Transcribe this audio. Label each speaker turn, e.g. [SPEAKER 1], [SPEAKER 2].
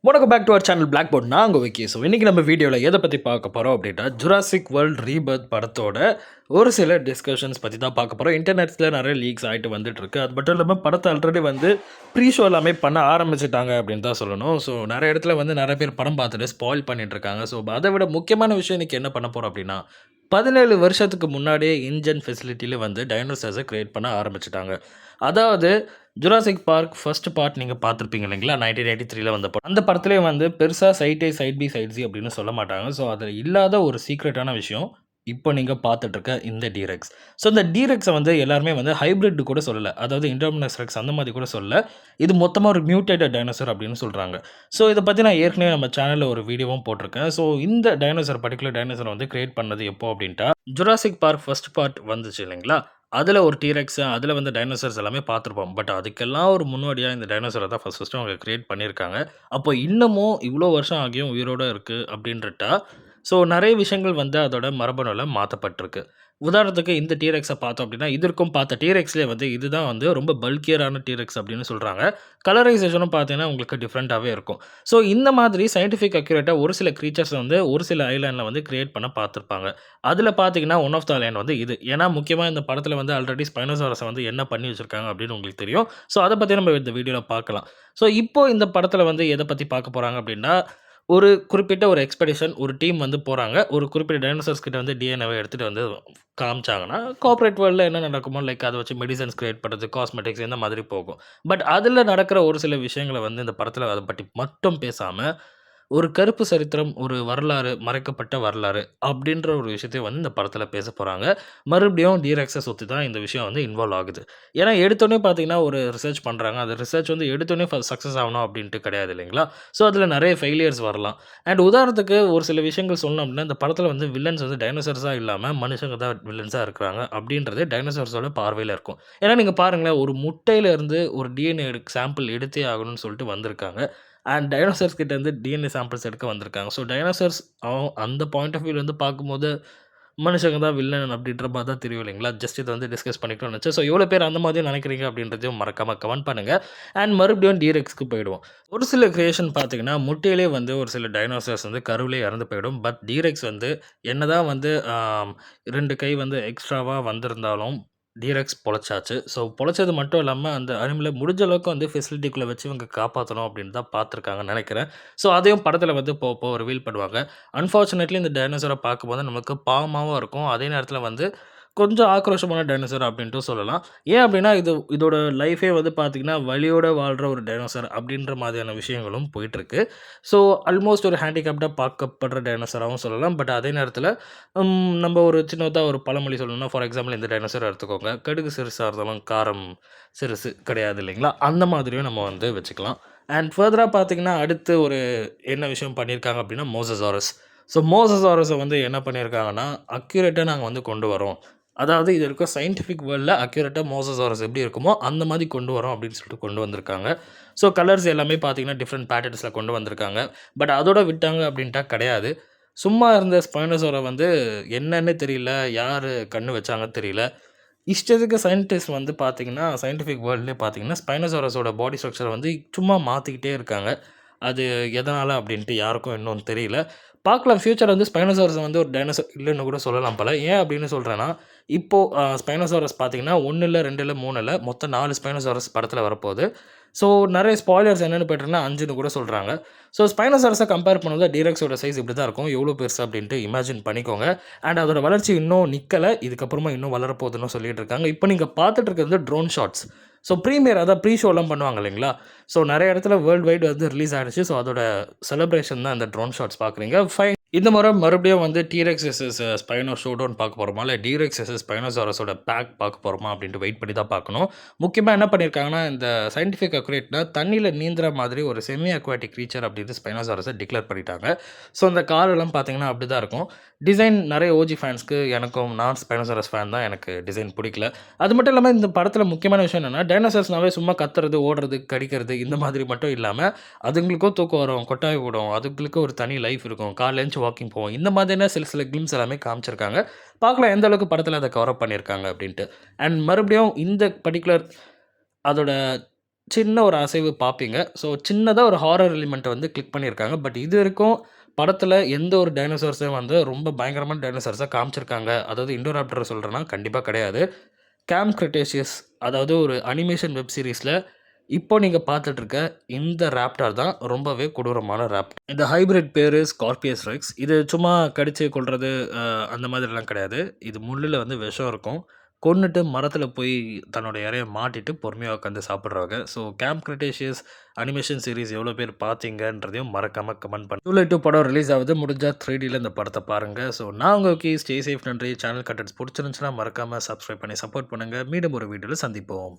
[SPEAKER 1] வணக்கம் back to our channel black board. நான் உங்கள் விக்கி. ஸோ இன்றைக்கி நம்ம வீடியோவில் எதை பற்றி பார்க்க போகிறோம் அப்படின்னா, ஜுராசிக் வேர்ல்ட் ரீபர்த் படத்தோட ஒரு சில டிஸ்கஷன்ஸ் பற்றி தான் பார்க்க போகிறோம். இன்டர்நெட்டில் நிறைய லீக்ஸ் ஆகிட்டு வந்துட்டுருக்கு. அது மட்டும் இல்லாமல் படத்தை ஆல்ரெடி ப்ரீ ஷோ எல்லாமே பண்ண ஆரம்பிச்சிட்டாங்க அப்படின்னு தான் சொல்லணும். ஸோ நிறைய இடத்துல நிறைய பேர் படம் பார்த்துட்டு ஸ்பாயில் பண்ணிட்டுருக்காங்க. ஸோ அதை விட முக்கியமான விஷயம் இன்றைக்கி என்ன பண்ண போகிறோம் அப்படின்னா, 17 வருஷத்துக்கு முன்னாடியே இன்ஜன் ஃபெசிலிட்டியில் டைனோசர்ஸை கிரியேட் பண்ண ஆரம்பிச்சிட்டாங்க. அதாவது ஜுராசிக் பார்க் ஃபர்ஸ்ட் பார்ட் நீங்கள் பார்த்துருப்பீங்க இல்லைங்களா? 1983ல வந்த படம். அந்த படத்திலேயே பெருசா சைட் ஏ, சைட் பி, சைட் சி அப்படின்னு சொல்ல மாட்டாங்க. ஸோ அதில இல்லாத ஒரு சீக்ரெட்டான விஷயம், இப்போ நீங்க பார்த்துட்டு இருக்க இந்த டீரெக்ஸ். ஸோ இந்த டீரெக்ஸை எல்லாருமே ஹைபிரிட் கூட சொல்லல. அதாவது இண்டோமினஸ் ரெக்ஸ் அந்த மாதிரி கூட சொல்லல. இது மொத்தமா ஒரு மியூட்டேட்டட் டைனோசர் அப்படின்னு சொல்றாங்க. ஸோ இத பத்தி நான் ஏற்கனவே நம்ம சேனல்ல ஒரு வீடியோவும் போட்டிருக்கேன். ஸோ இந்த டைனோசர் பர்ட்டிகுலர் டைனோசர் கிரியேட் பண்ணது எப்போ அப்படின்ட்டா, ஜுராசிக் பார்க் ஃபர்ஸ்ட் பார்ட் வந்துச்சு இல்லைங்களா? அதில ஒரு டீரெக்ஸ், அதில டைனோசர்ஸ் எல்லாமே பார்த்துருப்போம். பட் அதுக்கெல்லாம் ஒரு முன்னோடியா இந்த டைனோசர தான் ஃபர்ஸ்ட்டு அவங்க கிரியேட் பண்ணியிருக்காங்க. அப்போ இன்னமும் இவ்வளோ வருஷம் ஆகியும் உயிரோட இருக்கு அப்படின்றட்டா, ஸோ நெறைய விஷயங்கள் அதோட மரபணுல மாத்தப்பட்டிருக்கு. உதாரணத்துக்கு இந்த டீரெக்ஸ பார்த்தோம் அப்படின்னா, இதற்கும் பார்த்த டீரெக்ஸ்லயே இதுதான் ரொம்ப பல்கியரான டீரெக்ஸ் அப்படின்னு சொல்றாங்க. கலரைசேஷனும் பார்த்தீங்கன்னா, உங்களுக்கு டிஃப்ரெண்ட்டாவே இருக்கும். ஸோ இந்த மாதிரி சயன்டிஃபிக் அக்யூரேட்டா ஒரு சில கிரீச்சர்ஸ் ஒரு சில ஐலேண்ட்ல கிரியேட் பண்ண பார்த்துருப்பாங்க. அதில பார்த்தீங்கன்னா, ஒன் ஆஃப் த ஐலேண்ட் இது. ஏன்னா, முக்கியமா இந்த படத்தில ஆல்ரெடி ஸ்பைனோசாரஸ என்ன பண்ணி வச்சிருக்காங்க அப்படின்னு உங்களுக்கு தெரியும். ஸோ அத பத்தி நம்ம இந்த வீடியோல பார்க்கலாம். ஸோ இப்போ இந்த படத்தில எத பத்தி பார்க்க போறாங்க அப்படின்னா, ஒரு குறிப்பிட்ட ஒரு எக்ஸ்பெடிஷன் ஒரு டீம் போறாங்க. ஒரு குறிப்பிட்ட டைனோசர்ஸ் கிட்ட டிஎன்ஏவ எடுத்துட்டு காமிச்சாங்கன்னா, கார்ப்பரேட் வேர்ல்ட்ல என்ன நடக்குமோ, லைக் அத வச்சு மெடிசின்ஸ் கிரியேட் பண்றது, காஸ்மெட்டிக்ஸ் இந்த மாதிரி போகும். பட் அதில நடக்கிற ஒரு சில விஷயங்கள இந்த படத்தில அத பத்தி மட்டும் பேசாம, ஒரு கருப்பு சரித்திரம், ஒரு வரலாறு, மறைக்கப்பட்ட வரலாறு அப்படின்ற ஒரு விஷயத்தையும் இந்த படத்தில பேசப் போறாங்க. மறுபடியும் டீரெக்ஸ சுத்தி தான் இந்த விஷயம் இன்வால்வ் ஆகுது. ஏன்னா எடுத்தோனே பார்த்தீங்கன்னா, ஒரு ரிசர்ச் பண்றாங்க. அந்த ரிசர்ச் எடுத்தோனே சக்சஸ் ஆவணும் அப்படின்ட்டு கிடையாது இல்லைங்களா? ஸோ அதில நெறைய ஃபெயிலியர்ஸ் வரலாம். அண்ட் உதாரணத்துக்கு ஒரு சில விஷயங்கள் சொல்லணும் அப்படின்னா, இந்த படத்தில வில்லன்ஸ் டைனோசர்ஸா இல்லாம மனுஷங்க தான் வில்லன்ஸா இருக்கிறாங்க அப்படின்றது டைனோசர்ஸோட பார்வையில இருக்கும். ஏன்னா நீங்க பாருங்களேன், ஒரு முட்டையில இருந்து ஒரு டிஎன்ஏ சாம்பிள் எடுத்தே ஆகணும்னு சொல்லிட்டு வந்திருக்காங்க. அண்ட் டைனோசர்ஸ் கிட்ட டிஎன்ஏ சாம்பிள்ஸ் எடுக்க வந்திருக்காங்க. ஸோ டைனோசர்ஸ் அந்த பாயிண்ட் ஆஃப் வியூல பார்க்கும்போது, மனுஷங்க தான் வில்லன் அப்படின்ற மாரி தான் தெரியும் இல்லைங்களா? ஜஸ்ட் இத டிஸ்கஸ் பண்ணிக்கலாம்னு நெனச்சேன். ஸோ எவ்வளோ பேர் அந்த மாதிரி நெனைக்கிறீங்க அப்படின்றதையும் மறக்காம கமெண்ட் பண்ணுங்க. அண்ட் மறுபடியும் டீரெக்ஸ்க்கு போயிடுவோம். ஒரு சில கிரியேஷன் பார்த்தீங்கன்னா, முட்டையிலே ஒரு சில டைனோசர்ஸ் கருவிலே இறந்து போயிடும். பட் டீரெக்ஸ் என்னதான் 2 கை எக்ஸ்ட்ராவா வந்திருந்தாலும் டீரெக்ஸ் பொழச்சாச்சு. ஸோ பொழச்சது மட்டும் இல்லாம, அந்த அனிமல முடிஞ்ச அளவுக்கு ஃபெசிலிட்டிக்குள்ள வச்சு இவங்க காப்பாத்தணும் அப்படின்னு தான் பார்த்துருக்காங்கன்னு நெனைக்கிறேன். ஸோ அதையும் படத்தில போக போக ரிவீல் பண்ணுவாங்க. அன்ஃபார்ச்சுனேட்லி இந்த டைனோசர பார்க்கும்போது நமக்கு பாவமாவும் இருக்கும். அதே நேரத்தில கொஞ்சம் ஆக்ரோஷமான டைனோசர் அப்படின்ட்டும் சொல்லலாம். ஏன் அப்படின்னா, இதோட லைஃபே பார்த்தீங்கன்னா, வலியோட வாழ்ற ஒரு டைனோசர் அப்படின்ற மாதிரியான விஷயங்களும் போயிட்டுருக்கு. ஸோ ஆல்மோஸ்ட் ஒரு ஹேண்டிகேப்டா பார்க்கப்படுற டைனோசராவும் சொல்லலாம். பட் அதே நேரத்தில நம்ம ஒரு சின்னதா ஒரு பழமொழி சொல்லணும்னா, ஃபார் எக்ஸாம்பிள் இந்த டைனோசர் எடுத்துக்கோங்க. கடுகு சிறுசா இருந்தாலும் காரம் சிறுசு கிடையாது இல்லைங்களா? அந்த மாதிரியும் நம்ம வச்சுக்கலாம். அண்ட் ஃபர்தரா பார்த்தீங்கன்னா, அடுத்து ஒரு என்ன விஷயம் பண்ணியிருக்காங்க அப்படின்னா, மோசசாரஸ். ஸோ மோசசாரஸ என்ன பண்ணியிருக்காங்கன்னா, அக்யூரேட்டா நாங்க கொண்டு வரோம். அதாவது இது இருக்க சயின்டிஃபிக் வேர்ல்ட்ல அக்யூரேட்டா மோசசாரஸ் எப்படி இருக்குமோ, அந்த மாரி கொண்டு வரோம் அப்படின்னு சொல்லிட்டு கொண்டு வந்திருக்காங்க. ஸோ கலர்ஸ் எல்லாமே பார்த்தீங்கன்னா, டிஃப்ரெண்ட் பேட்டர்ன்ஸ்ல கொண்டு வந்திருக்காங்க. பட் அதோட விட்டாங்க அப்படின்ட்டா கிடையாது. சும்மா இருந்த ஸ்பைனோசார என்னன்னே தெரியல. யாரு கண்ணு வச்சாங்கன்னு தெரியல. இஷ்டத்துக்கு சயின்டிஸ்ட் பார்த்தீங்கன்னா, சயின்டிஃபிக் வேர்ல்ட்லயே பார்த்தீங்கன்னா, ஸ்பைனோசாரஸோட பாடி ஸ்ட்ரக்சர சும்மா மாத்திக்கிட்டே இருக்காங்க. அது எதனால அப்படின்ட்டு யாருக்கும் இன்னும் தெரியல. பார்க்கலாம் ஃபியூச்சர் ஸ்பைனோசாரஸ் ஒரு டைனோசர் இல்லன்னு கூட சொல்லலாம் போல. ஏன் அப்படின்னு சொல்றேன்னா, இப்போ ஸ்பைனோசாரஸ் பார்த்தீங்கன்னா 1 இல்ல, 2 இல்ல, 3 இல்ல, மொத்தம் 4 ஸ்பைனோசாரஸ் படத்தில வரப்போது. ஸோ நெறைய ஸ்பாய்லர்ஸ் என்னன்னு போயிட்டுருக்குன்னா 5ன்னு கூட சொல்றாங்க. ஸோ ஸ்பைனோசாரஸ கம்பேர் பண்ணும்போது டீரெக்ஸோட சைஸ் இப்படி தான் இருக்கும். எவ்வளோ பெருசு அப்படின்ட்டு இமேஜின் பண்ணிக்கோங்க. அண்ட் அதோட வளர்ச்சி இன்னும் நிக்கல. இதுக்கப்புறமா இன்னும் வளரப்போகுதுன்னு சொல்லிட்டு இருக்காங்க. இப்போ நீங்க பார்த்துட்டு இருக்கிறது ட்ரோன் ஷாட்ஸ். ஸோ ப்ரீமியர் அதான் ப்ரீ ஷோலாம் பண்ணுவாங்க இல்லைங்களா? ஸோ நெறைய இடத்துல வேர்ல்ட் வைட் ரிலீஸ் ஆயிடுச்சு. ஸோ அதோட செலிப்ரேஷன் தான் இந்த ட்ரோன் ஷாட்ஸ் பார்க்குறீங்க. ஃபைன். இந்த முறை மறுபடியும் டீரெக்ஸ் வெர்சஸ் ஸ்பைனோ ஷோடவுன் பார்க்க போறோமா? இல்ல டீரெக்ஸ் வெர்சஸ் ஸ்பைனோசாரஸோட பேக் பார்க்க போறோமா? அப்படின்ட்டு வெயிட் பண்ணி தான் பார்க்கணும். முக்கியமா என்ன பண்ணியிருக்காங்கன்னா, இந்த சயின்டிஃபிக் அக்யூரேட்னா தண்ணீல நீந்துற மாதிரி ஒரு செமி அக்வாட்டிக் கிரீச்சர் அப்படின்னு ஸ்பைனோசாரஸ டிக்ளேர் பண்ணிட்டாங்க. ஸோ அந்த காலெல்லாம் பார்த்தீங்கன்னா அப்படி தான் இருக்கும். டிசைன் நெறைய ஓஜி ஃபேன்ஸ்க்கு எனக்கும் நான் ஸ்பைனோசாரஸ் ஃபேன் தான். எனக்கு டிசைன் பிடிக்கல. அது மட்டும் இல்லாம இந்த படத்தில முக்கியமான விஷயம் என்னன்னா, டைனோசர்ஸ்னாவே சும்மா கத்துறது, ஓடுறது, கடிக்கிறது இந்த மாதிரி மட்டும் இல்லாம, அதுங்களுக்கும் தூக்கம் வரும், கொட்டாய் விடும், அதுங்களுக்கு ஒரு தனி லைஃப் இருக்கும். காலைல எந்திச்சு வாக்கிங் போவோம். இந்த மாதிரியான சில சில கிளிம்ஸ் எல்லாமே காமிச்சிருக்காங்க. பார்க்கலாம் எந்த அளவுக்கு படத்தில அத கவர் அப் பண்ணியிருக்காங்க அப்படின்ட்டு. அண்ட் மறுபடியும் இந்த பர்ட்டிகுலர் அதோட சின்ன ஒரு அசைவு பார்ப்பீங்க. ஸோ சின்னதா ஒரு ஹாரர் எலிமெண்ட்ட வந்து கிளிக் பண்ணியிருக்காங்க. பட் இதுவரைக்கும் படத்துல எந்த ஒரு டைனோசார்ஸையும் வந்து ரொம்ப பயங்கரமான டைனோசார்ஸா காமிச்சிருக்காங்க. அதாவது இண்டோராப்டர சொல்றேன்னா, கண்டிப்பா கிடையாது. கேம் கிரிட்டேஷியஸ் அதாவது ஒரு அனிமேஷன் வெப் சீரிஸ்ல இப்போ நீங்க பார்த்துட்டு இருக்க இந்த ராப்டார் தான் ரொம்பவே கொடூரமான ராப்டார். இந்த ஹைபிரிட் பேரு ஸ்கார்பியஸ் ரெக்ஸ். இது சும்மா கடிச்சு கொல்றது அந்த மாதிரிலாம் கிடையாது. இது முள்ளுல வந்து விஷம் இருக்கும். கொன்னுட்டு மரத்தில போய் தன்னோட இரைய மாட்டிட்டு பொறுமையா உட்காந்து சாப்பிடுற வகை. So camp Cretaceous animation series எவ்வளோ பேர் பார்த்தீங்கன்றதையும் மறக்காம கமெண்ட் பண்ணுங்க. ஜூலை 2 படம் ரிலீஸ் ஆகுது. முடிஞ்சா 3Dல இந்த படத்த பாருங்க. ஸோ நான் உங்க விக்கி. Stay safe. நன்றி. சேனல் கன்டென்ட்ஸ் புடிச்சிருந்துச்சுன்னா மறக்காம சப்ஸ்கிரைப் பண்ணி சப்போர்ட் பண்ணுங்க. மீண்டும் ஒரு வீடியோல சந்திப்போம்.